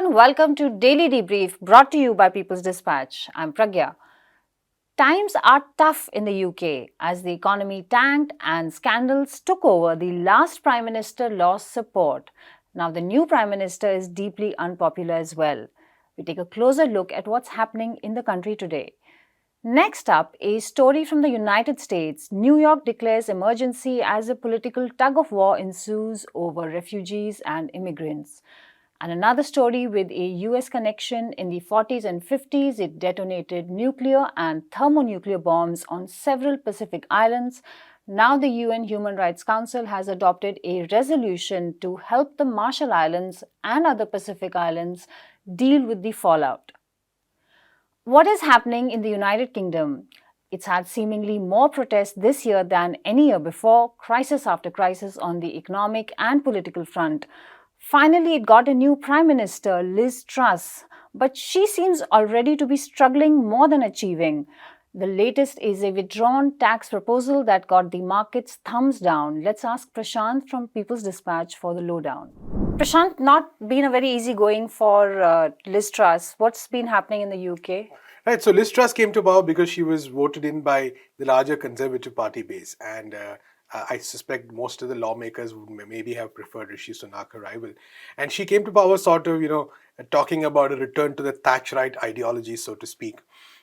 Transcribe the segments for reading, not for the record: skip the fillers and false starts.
everyone, welcome to Daily Debrief brought to you by People's Dispatch. I'm Pragya. Times are tough in the UK as the economy tanked and scandals took over. The last Prime Minister lost support. Now, the new Prime Minister is deeply unpopular as well. We take a closer look at what's happening in the country today. Next up, a story from the United States. New York declares emergency as a political tug of war ensues over refugees and immigrants. And another story with a US connection. In the 40s and 50s, it detonated nuclear and thermonuclear bombs on several Pacific islands. Now, the UN Human Rights Council has adopted a resolution to help the Marshall Islands and other Pacific islands deal with the fallout. What is happening in the United Kingdom? It's had seemingly more protests this year than any year before, crisis after crisis on the economic and political front. Finally, it got a new Prime Minister, Liz Truss, but she seems already to be struggling more than achieving. The latest is a withdrawn tax proposal that got the market's thumbs down. Let's ask Prashant from People's Dispatch for the lowdown. Prashant, not been a very easy going for Liz Truss. What's been happening in the UK? Right, so Liz Truss came to power because she was voted in by the larger Conservative Party base, and I suspect most of the lawmakers would maybe have preferred Rishi Sunak, her rival. And she came to power sort of, talking about a return to the Thatcherite ideology, so to speak,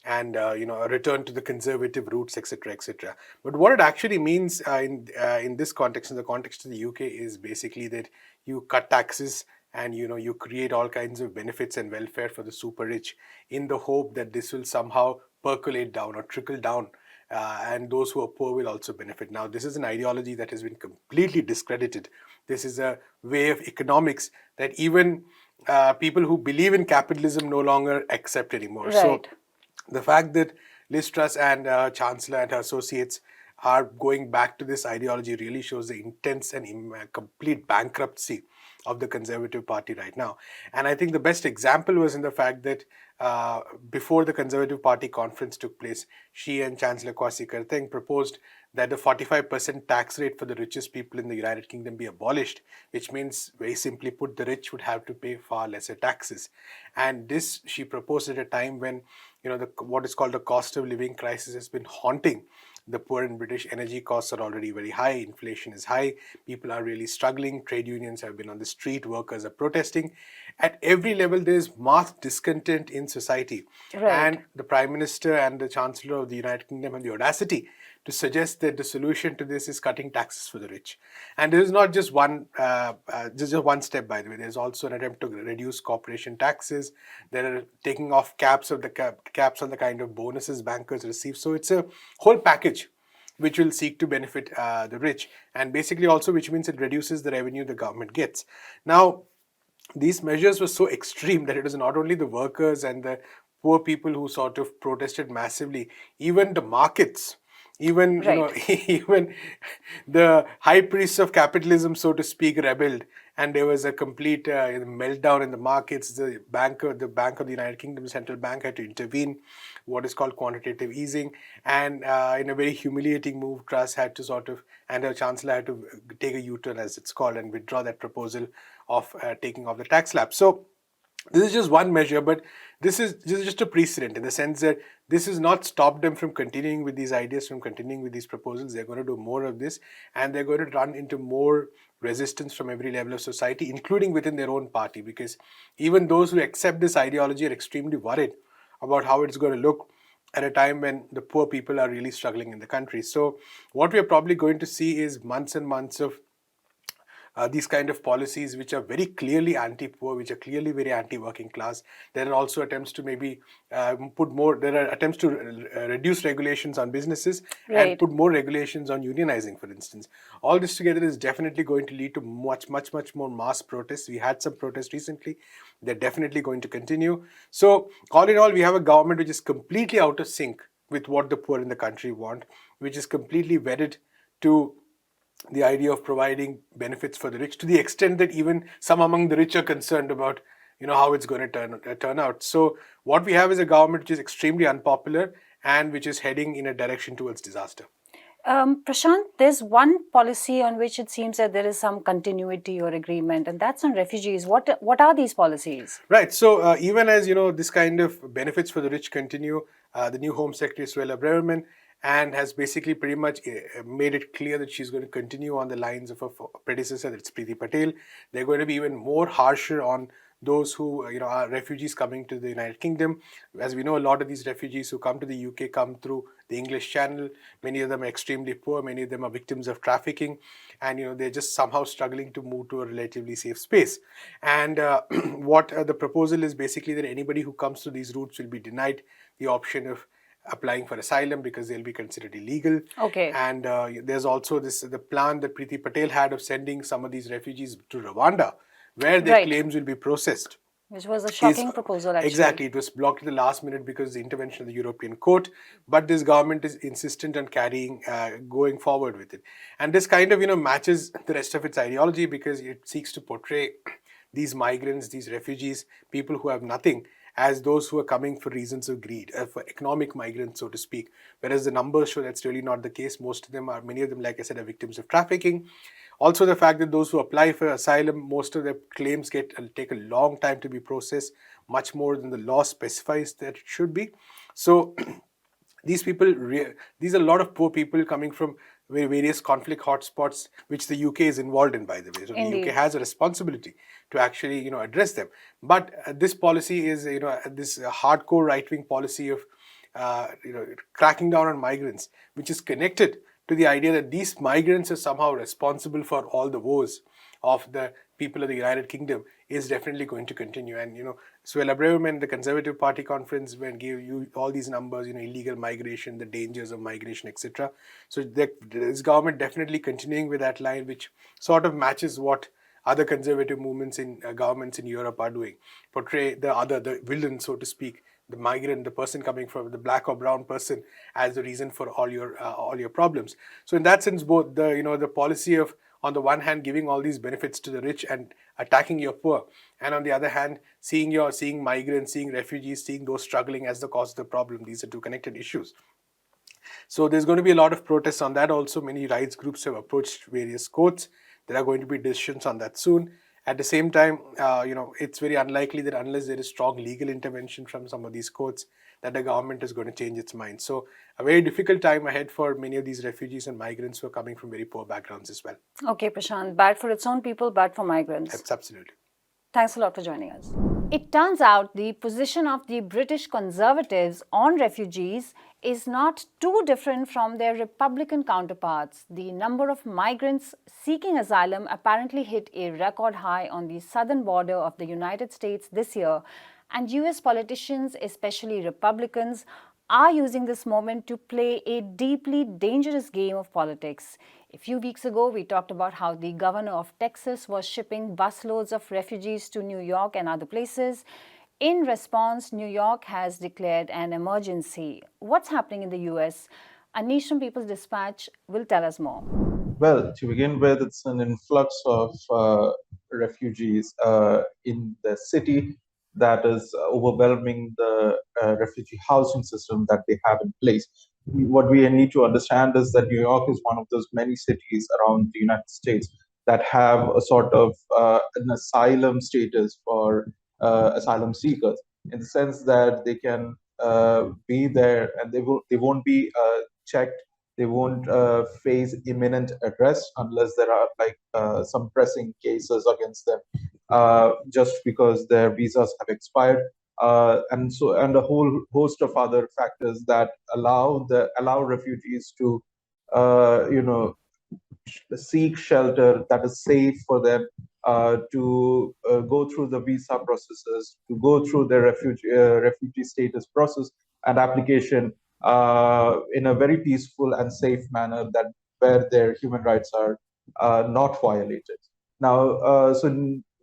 and a return to the conservative roots, etc., etc. But what it actually means in this context, in the context of the UK, is basically that you cut taxes and you create all kinds of benefits and welfare for the super rich in the hope that this will somehow percolate down or trickle down, and those who are poor will also benefit. Now, this is an ideology that has been completely discredited. This is a way of economics that even people who believe in capitalism no longer accept anymore. Right. So the fact that Liz Truss and Chancellor and her associates are going back to this ideology really shows the intense and complete bankruptcy of the Conservative Party right now. And I think the best example was in the fact that before the Conservative Party conference took place, she and Chancellor Kwasi Kwarteng proposed that the 45% tax rate for the richest people in the United Kingdom be abolished, which means, very simply put, the rich would have to pay far lesser taxes. And this she proposed at a time when what is called the cost of living crisis has been haunting the poor in British. Energy costs are already very high, inflation is high, people are really struggling, trade unions have been on the street, workers are protesting. At every level, there's mass discontent in society. Right. And the Prime Minister and the Chancellor of the United Kingdom have the audacity to suggest that the solution to this is cutting taxes for the rich. And this is not just one step, by the way. There's also an attempt to reduce corporation taxes. They're taking off caps on the kind of bonuses bankers receive. So it's a whole package which will seek to benefit the rich, and basically also which means it reduces the revenue the government gets. Now, these measures were so extreme that it was not only the workers and the poor people who sort of protested massively, even the markets, even even the high priests of capitalism, so to speak, rebelled, and there was a complete meltdown in the markets. The Bank of the United Kingdom Central Bank had to intervene, what is called quantitative easing, and in a very humiliating move, Truss had to and her Chancellor had to take a U-turn, as it's called, and withdraw that proposal of taking off the tax slab. So this is just one measure, but this is just a precedent in the sense that this has not stopped them from continuing with these ideas, from continuing with these proposals. They're going to do more of this, and they're going to run into more resistance from every level of society, including within their own party, because even those who accept this ideology are extremely worried about how it's going to look at a time when the poor people are really struggling in the country. So what we're probably going to see is months and months of these kind of policies which are very clearly anti-poor, which are clearly very anti-working class. There are also attempts to maybe reduce regulations on businesses, Right. and put more regulations on unionizing, for instance. All this together is definitely going to lead to much more mass protests. We had some protests recently. They're definitely going to continue. So all in all, we have a government which is completely out of sync with what the poor in the country want, which is completely wedded to the idea of providing benefits for the rich, to the extent that even some among the rich are concerned about how it's going to turn out. So what we have is a government which is extremely unpopular and which is heading in a direction towards disaster. Prashant, there's one policy on which it seems that there is some continuity or agreement, and that's on refugees. What are these policies? Right. So even as this kind of benefits for the rich continue, the new Home Secretary Suella Braverman and has basically pretty much made it clear that she's going to continue on the lines of her predecessor, that's Priti Patel. They're going to be even more harsher on those who are refugees coming to the United Kingdom. As we know, a lot of these refugees who come to the UK come through the English Channel. Many of them are extremely poor. Many of them are victims of trafficking, and they're just somehow struggling to move to a relatively safe space. And what the proposal is basically that anybody who comes to these routes will be denied the option of applying for asylum because they'll be considered illegal. Okay. And there's also the plan that Priti Patel had of sending some of these refugees to Rwanda, where their claims will be processed. Which was a shocking proposal, actually. Exactly. It was blocked at the last minute because of the intervention of the European Court. But this government is insistent on going forward with it. And this kind of, matches the rest of its ideology because it seeks to portray these migrants, these refugees, people who have nothing, as those who are coming for reasons of greed, for economic migrants, so to speak. Whereas the numbers show that's really not the case. Many of them, like I said, are victims of trafficking. Also, the fact that those who apply for asylum, most of their claims take a long time to be processed, much more than the law specifies that it should be. So these are a lot of poor people coming from various conflict hotspots, which the UK is involved in, by the way. So the UK has a responsibility to actually, address them. But this policy is, this hardcore right-wing policy of, cracking down on migrants, which is connected to the idea that these migrants are somehow responsible for all the woes of the people of the United Kingdom, is definitely going to continue. And Suella Braverman, the Conservative Party conference, when gave you all these numbers, illegal migration, the dangers of migration, etc. So this government definitely continuing with that line, which sort of matches what other conservative movements in governments in Europe are doing. Portray the villain, so to speak, the migrant, the person coming from the black or brown person, as the reason for all your problems. So in that sense, both the policy of, on the one hand, giving all these benefits to the rich and attacking your poor, and on the other hand, seeing migrants, seeing refugees, seeing those struggling as the cause of the problem. These are two connected issues. So there's going to be a lot of protests on that also. Many rights groups have approached various courts. There are going to be decisions on that soon. At the same time, it's very unlikely that unless there is strong legal intervention from some of these courts, that the government is going to change its mind. So a very difficult time ahead for many of these refugees and migrants who are coming from very poor backgrounds as well. Okay, Prashant. Bad for its own people, bad for migrants. That's absolutely. Thanks a lot for joining us. It turns out the position of the British Conservatives on refugees is not too different from their Republican counterparts. The number of migrants seeking asylum apparently hit a record high on the southern border of the United States this year, and US politicians, especially Republicans, are using this moment to play a deeply dangerous game of politics. A few weeks ago, we talked about how the governor of Texas was shipping busloads of refugees to New York and other places. In response, New York has declared an emergency. What's happening in the US? Anish from People's Dispatch will tell us more. Well, to begin with, it's an influx of refugees in the city that is overwhelming the refugee housing system that they have in place. What we need to understand is that New York is one of those many cities around the United States that have a sort of an asylum status for asylum seekers, in the sense that they can be there and they won't be checked. They won't face imminent arrest unless there are some pressing cases against them, just because their visas have expired, and a whole host of other factors that allow refugees to seek shelter that is safe for them, to go through the visa processes, to go through the refugee status process and application in a very peaceful and safe manner, that where their human rights are not violated. Now,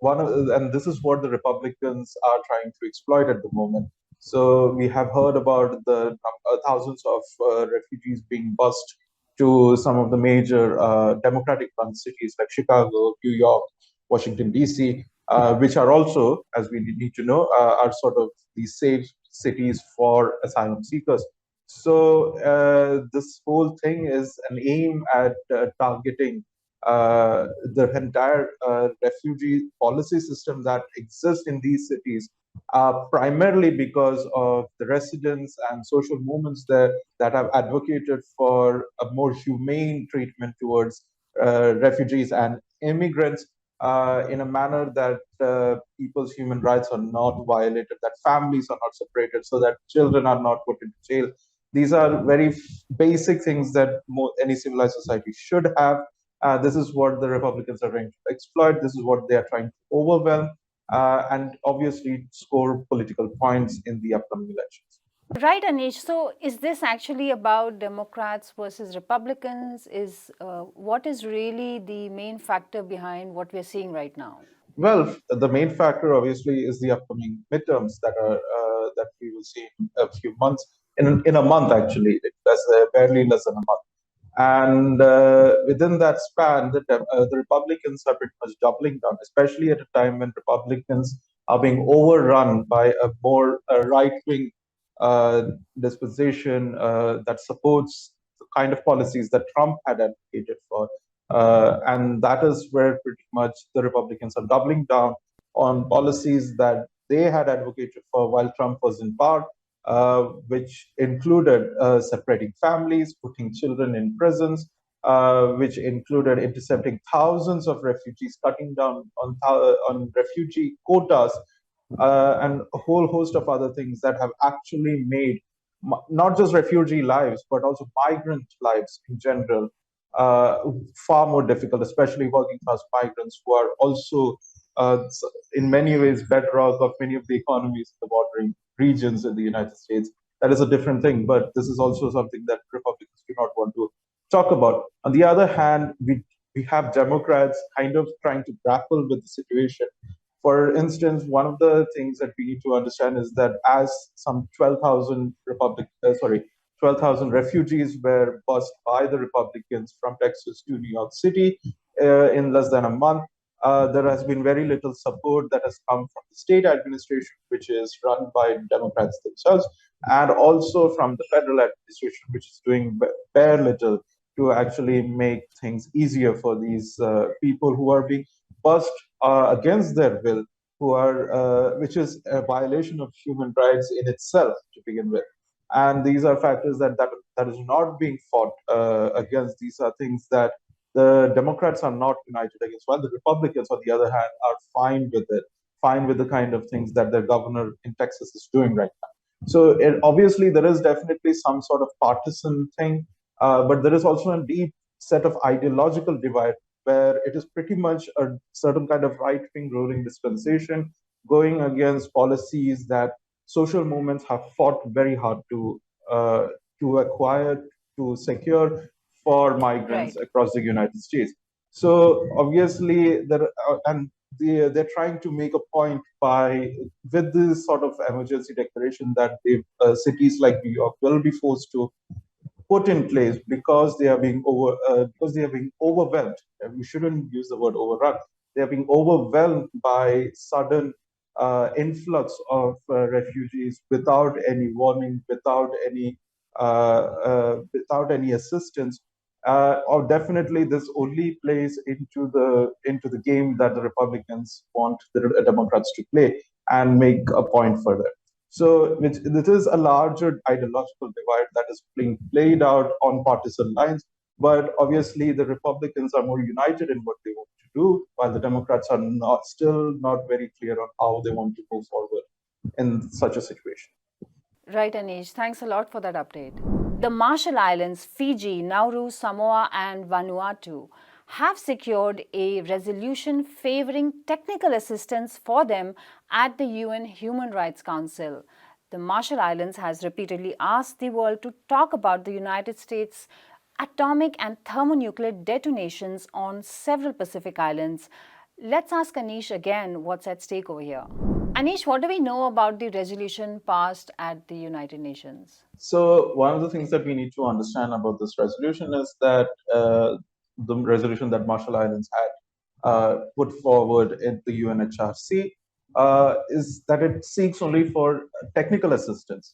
and this is what the Republicans are trying to exploit at the moment. So we have heard about the thousands of refugees being bused to some of the major Democratic-run cities like Chicago, New York, Washington, D.C., which are also, as we need to know, are sort of the safe cities for asylum seekers. So this whole thing is an aim at targeting the entire refugee policy system that exists in these cities, primarily because of the residents and social movements there that have advocated for a more humane treatment towards refugees and immigrants in a manner that people's human rights are not violated, that families are not separated, so that children are not put into jail. These are very basic things that any civilized society should have. This is what the Republicans are trying to exploit. This is what they are trying to overwhelm, and obviously score political points in the upcoming elections. Right, Anish. So, is this actually about Democrats versus Republicans? What is really the main factor behind what we're seeing right now? Well, the main factor obviously is the upcoming midterms that we will see in a few months, in a month actually. That's barely less than a month. And within that span, the Republicans are pretty much doubling down, especially at a time when Republicans are being overrun by a more right-wing uh, disposition that supports the kind of policies that Trump had advocated for. And that is where pretty much the Republicans are doubling down on policies that they had advocated for while Trump was in power, which included separating families, putting children in prisons, which included intercepting thousands of refugees, cutting down on refugee quotas, and a whole host of other things that have actually made not just refugee lives, but also migrant lives in general uh, far more difficult, especially working class migrants who are also, in many ways, bedrock of many of the economies in the bordering regions in the United States. That is a different thing, but this is also something that Republicans do not want to talk about. On the other hand, we have Democrats kind of trying to grapple with the situation. For instance, one of the things that we need to understand is that as some 12,000 refugees were bused by the Republicans from Texas to New York City in less than a month. There has been very little support that has come from the state administration, which is run by Democrats themselves, and also from the federal administration, which is doing bare little to actually make things easier for these people who are being bused against their will, which is a violation of human rights in itself to begin with. And these are factors that is not being fought against. These are things that the Democrats are not united against, while the Republicans, on the other hand, are fine with it, fine with the kind of things that their governor in Texas is doing right now. So obviously, there is definitely some sort of partisan thing, but there is also a deep set of ideological divide where it is pretty much a certain kind of right-wing ruling dispensation going against policies that social movements have fought very hard uh, to acquire, to secure for migrants Right. across the United States. So obviously, they're trying to make a point by with this sort of emergency declaration that cities like New York will be forced to put in place because they are being overwhelmed. We shouldn't use the word overrun. They are being overwhelmed by sudden influx of refugees without any warning, without any assistance. Or definitely, this only plays into the game that the Republicans want the Democrats to play and make a point further. So this is a larger ideological divide that is being played out on partisan lines. But obviously, the Republicans are more united in what they want to do, while the Democrats are still not very clear on how they want to move forward in such a situation. Right, Anish. Thanks a lot for that update. The Marshall Islands, Fiji, Nauru, Samoa, and Vanuatu have secured a resolution favoring technical assistance for them at the UN Human Rights Council. The Marshall Islands has repeatedly asked the world to talk about the United States' atomic and thermonuclear detonations on several Pacific islands. Let's ask Anish again what's at stake over here. Anish, what do we know about the resolution passed at the United Nations? So one of the things that we need to understand about this resolution is that the resolution that Marshall Islands had put forward in the UNHRC is that it seeks only for technical assistance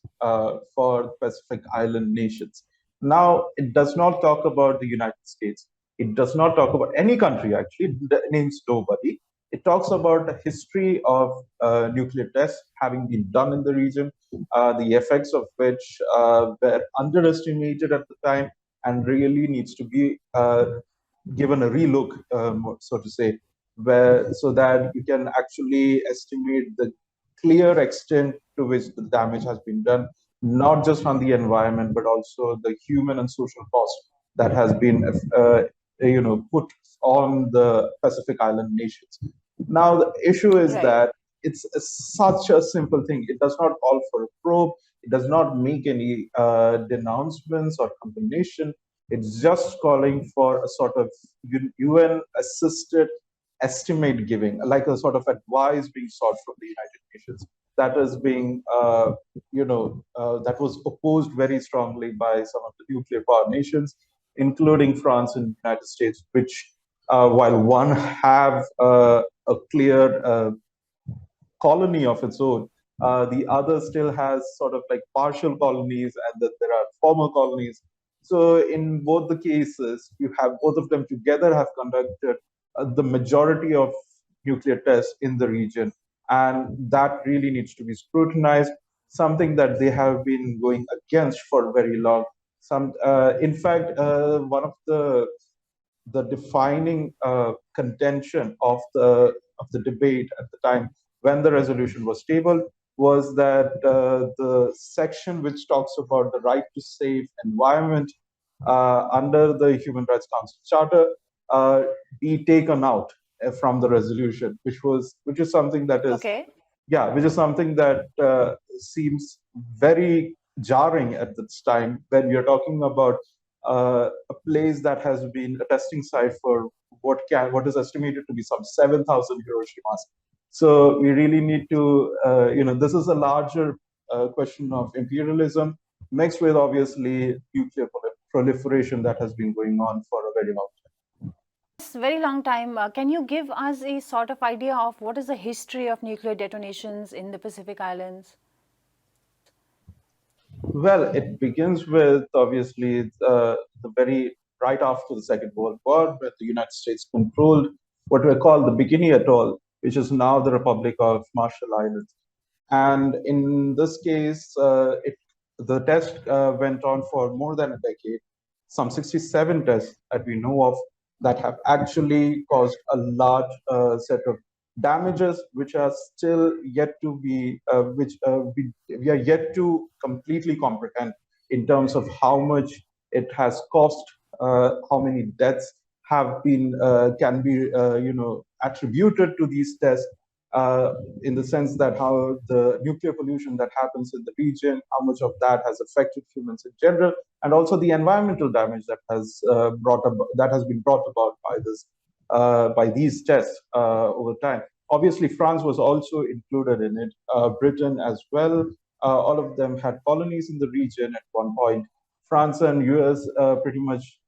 for Pacific Island nations. Now, it does not talk about the United States. It does not talk about any country, actually. It names nobody. It talks about the history of nuclear tests having been done in the region, the effects of which were underestimated at the time and really needs to be given a relook, so to say, where so that you can actually estimate the clear extent to which the damage has been done, not just on the environment, but also the human and social cost that has been, put on the Pacific Island nations. Now, the issue is Right. that it's such a simple thing. It does not call for a probe. It does not make any denouncements or condemnation. It's just calling for a sort of UN assisted estimate giving, like a sort of advice being sought from the United Nations. That is being, that was opposed very strongly by some of the nuclear power nations, including France and the United States, which, while one have a clear colony of its own. The other still has sort of like partial colonies, and that there are former colonies. So in both the cases, you have both of them together have conducted the majority of nuclear tests in the region, and that really needs to be scrutinized. Something that they have been going against for very long. In fact, one of the defining contention of the debate at the time when the resolution was tabled was that the section which talks about the right to safe environment under the Human Rights Council Charter be taken out from the resolution, which is something that is Okay. which is something that seems very jarring at this time when we are talking about a place that has been a testing site for what is estimated to be some 7,000 Hiroshimas. So we really need to, this is a larger question of imperialism mixed with obviously nuclear proliferation that has been going on for a very long time. It's a very long time. Can you give us a sort of idea of what is the history of nuclear detonations in the Pacific Islands? Well, it begins with obviously the very right after the Second World War, where the United States controlled what we call the Bikini Atoll, which is now the Republic of Marshall Islands. And in this case, the test went on for more than a decade, some 67 tests that we know of that have actually caused a large set of damages, which are still yet to be, which we are yet to completely comprehend in terms of how much it has cost, how many deaths have been, can be, attributed to these tests, in the sense that how the nuclear pollution that happens in the region, how much of that has affected humans in general, and also the environmental damage that has that has been brought about by this by these tests over time. Obviously, France was also included in it, Britain as well. All of them had colonies in the region at one point. France and US pretty much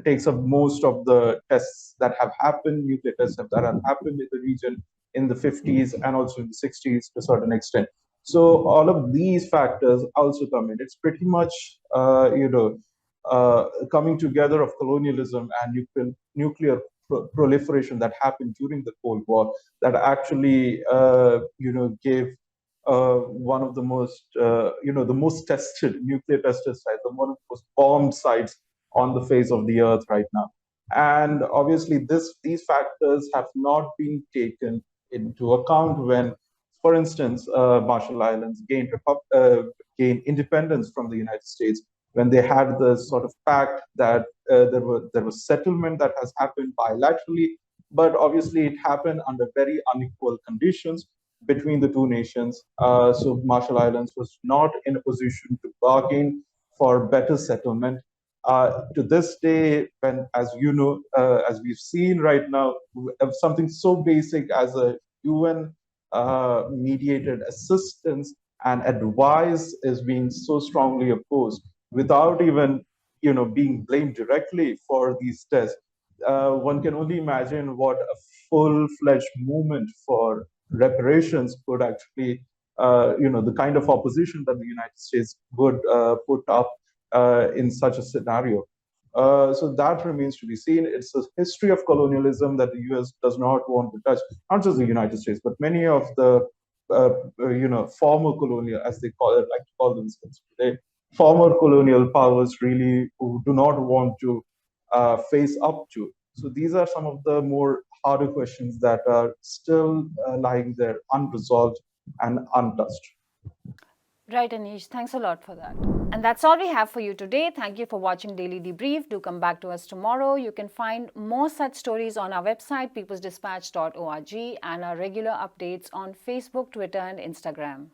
takes up most of the tests that have happened, nuclear tests that have happened in the region in the 50s and also in the 60s to a certain extent. So all of these factors also come in. It's pretty much, coming together of colonialism and nuclear proliferation that happened during the Cold War that actually, gave one of the most, the most tested nuclear tested sites, the one of the most bombed sites on the face of the earth right now. And obviously, these factors have not been taken into account when, for instance, Marshall Islands gained independence from the United States, when they had the sort of pact that there was settlement that has happened bilaterally, but obviously it happened under very unequal conditions between the two nations. So Marshall Islands was not in a position to bargain for better settlement. To this day, when, as you know, as we've seen right now, something so basic as a UN mediated assistance and advice is being so strongly opposed without even, being blamed directly for these tests. One can only imagine what a full-fledged movement for reparations could actually, the kind of opposition that the United States would put up in such a scenario. So that remains to be seen. It's a history of colonialism that the U.S. does not want to touch. Not just the United States, but many of the former colonial, as they like to call themselves today, former colonial powers really who do not want to face up to. So these are some of the more harder questions that are still lying there unresolved and untouched. Right, Anish. Thanks a lot for that. And that's all we have for you today. Thank you for watching Daily Debrief. Do come back to us tomorrow. You can find more such stories on our website, peoplesdispatch.org, and our regular updates on Facebook, Twitter, and Instagram.